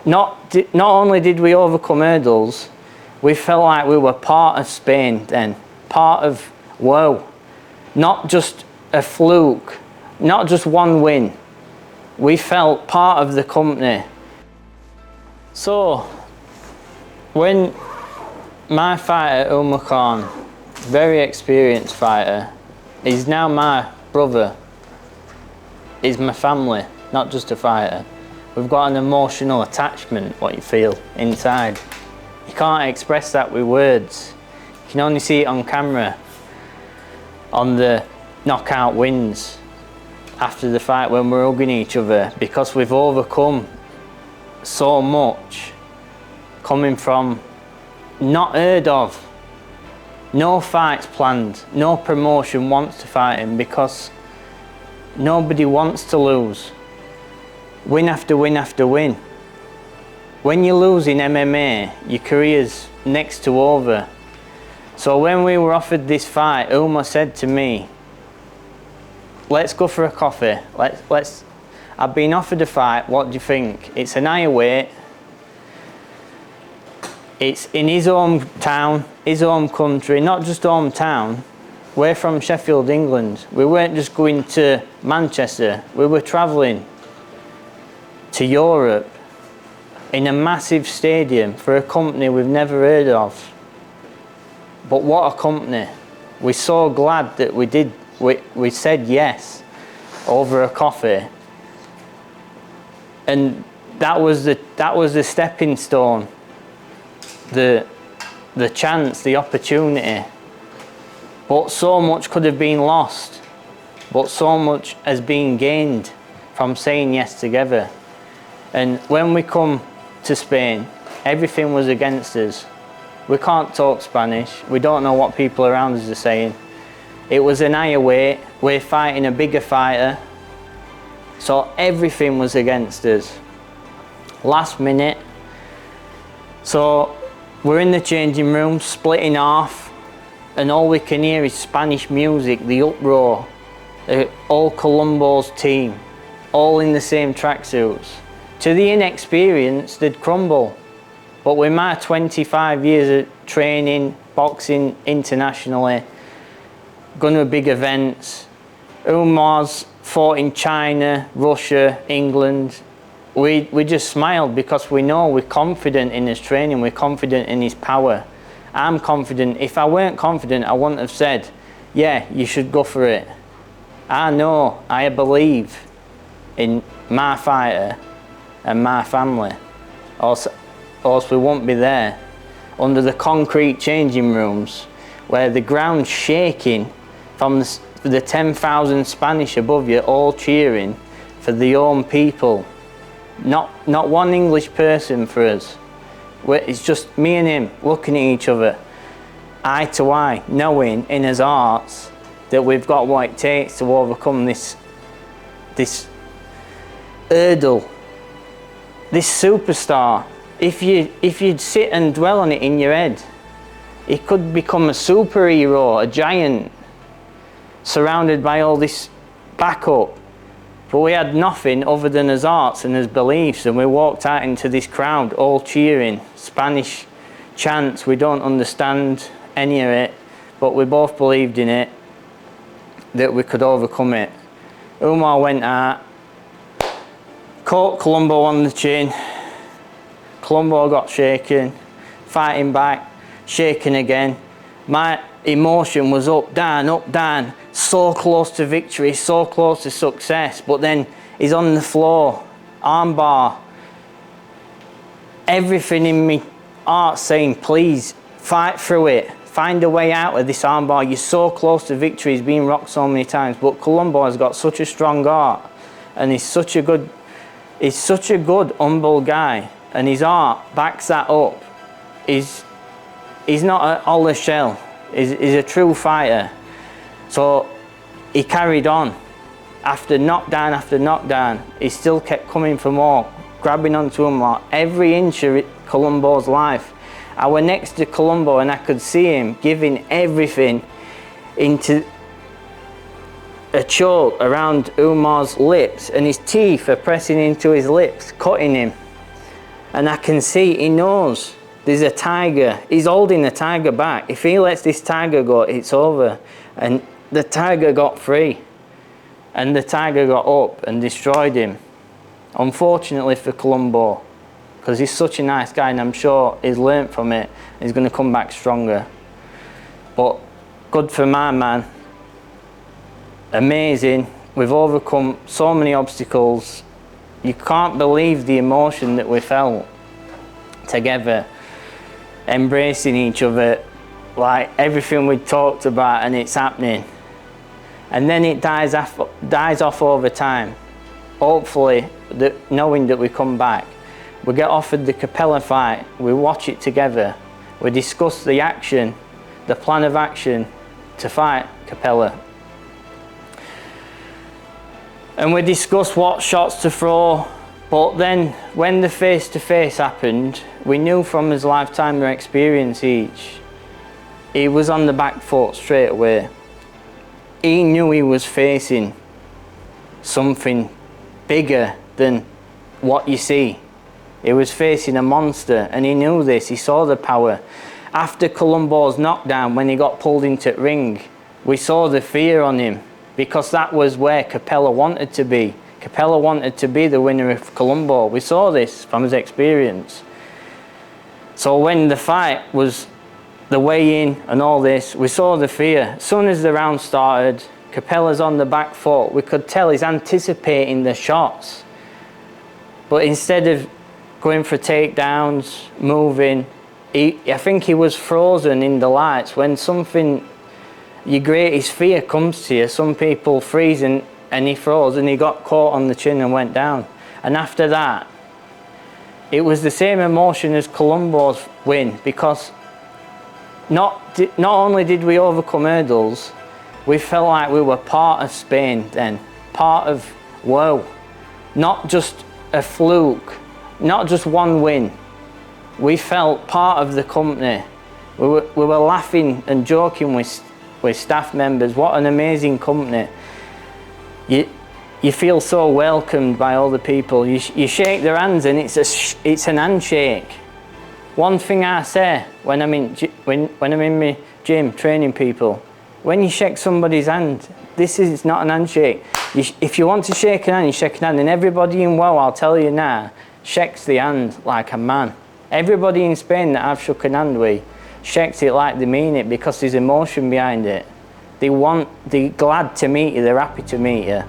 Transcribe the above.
not only did we overcome hurdles, we felt like we were part of Spain then, part of wow, not just a fluke, not just one win. We felt part of the company. So, when my fighter, Umakhan, very experienced fighter, is now my brother, is my family, not just a fighter. We've got an emotional attachment, what you feel inside. You can't express that with words. You can only see it on camera, on the knockout wins after the fight when we're hugging each other, because we've overcome so much, coming from not heard of, no fights planned, no promotion wants to fight him because nobody wants to lose. Win after win after win. When you lose in MMA, your career's next to over. So when we were offered this fight, Uma said to me, let's go for a coffee. I've been offered a fight, what do you think? It's an higher weight. It's in his hometown, his home country, not just hometown. We're from Sheffield, England. We weren't just going to Manchester. We were travelling to Europe in a massive stadium for a company we've never heard of. But what a company. We're so glad that we said yes over a coffee. And that was the stepping stone, the chance, the opportunity. But so much could have been lost, but so much has been gained from saying yes together. And when we come to Spain, everything was against us. We can't talk Spanish, we don't know what people around us are saying. It was an higher weight, we're fighting a bigger fighter, so everything was against us. Last minute, so we're in the changing room, split in half, and all we can hear is Spanish music, the uproar, all Columbbo's team, all in the same tracksuits. To the inexperienced, they'd crumble. But with my 25 years of training, boxing internationally, going to big events, Umar's fought in China, Russia, England, we just smiled because we know we're confident in his training, we're confident in his power. I'm confident. If I weren't confident, I wouldn't have said, yeah, you should go for it. I know, I believe in my fighter and my family, or else we won't be there under the concrete changing rooms where the ground's shaking from the 10,000 Spanish above you all cheering for the own people. Not one English person for us. It's just me and him looking at each other, eye to eye, knowing in his hearts that we've got what it takes to overcome this hurdle, this superstar. If you'd sit and dwell on it in your head, he could become a superhero, a giant, surrounded by all this backup. But we had nothing other than his hearts and his beliefs, and we walked out into this crowd all cheering, Spanish chants, we don't understand any of it, but we both believed in it, that we could overcome it. Umar went out, caught Columbbo on the chin, Columbbo got shaken, fighting back, shaken again. My emotion was up, down, so close to victory, so close to success, but then he's on the floor, armbar. Everything in me heart saying, please, fight through it, find a way out of this armbar. You're so close to victory, he's been rocked so many times, but Columbbo has got such a strong heart, and he's such a good, humble guy, and his heart backs that up. He's not a hollow shell. He's a true fighter. So he carried on. After knockdown, he still kept coming for more, grabbing onto him more. Every inch of Columbbo's life. I was next to Columbbo and I could see him giving everything into a choke around Umar's lips, and his teeth are pressing into his lips, cutting him. And I can see he knows there's a tiger. He's holding the tiger back. If he lets this tiger go, it's over. And the tiger got free. And the tiger got up and destroyed him. Unfortunately for Columbbo, because he's such a nice guy, and I'm sure he's learnt from it. He's going to come back stronger. But good for my man. Amazing. We've overcome so many obstacles. You can't believe the emotion that we felt together, embracing each other, like everything we talked about, and it's happening. And then it dies off over time. Hopefully, knowing that we come back. We get offered the Capella fight, we watch it together, we discuss the action, the plan of action to fight Capella. And we discuss what shots to throw, but then when the face-to-face happened, we knew from his lifetime of experience each, he was on the back foot straight away. He knew he was facing something bigger than what you see. He was facing a monster, and he knew this. He saw the power. After Columbbo's knockdown, when he got pulled into the ring, we saw the fear on him, because that was where Capella wanted to be. Capella wanted to be the winner of Columbbo. We saw this from his experience. So when the fight was the weigh-in and all this, we saw the fear. As soon as the round started, Capella's on the back foot. We could tell he's anticipating the shots. But instead of going for takedowns, moving, I think he was frozen in the lights. When something, your greatest fear comes to you, some people freeze and he froze, and he got caught on the chin and went down. And after that, it was the same emotion as Columbbo's win, because not only did we overcome hurdles, we felt like we were part of Spain then, part of, wow, not just a fluke, not just one win. We felt part of the company. We were laughing and joking with staff members. What an amazing company. You feel so welcomed by all the people. You shake their hands, and it's an handshake. One thing I say when I'm in my gym training people, when you shake somebody's hand, this is not an handshake. If you want to shake an hand, you shake an hand, and everybody in WoW, I'll tell you now, shakes the hand like a man. Everybody in Spain that I've shook an hand with shakes it like they mean it, because there's emotion behind it. They're glad to meet you, they're happy to meet you.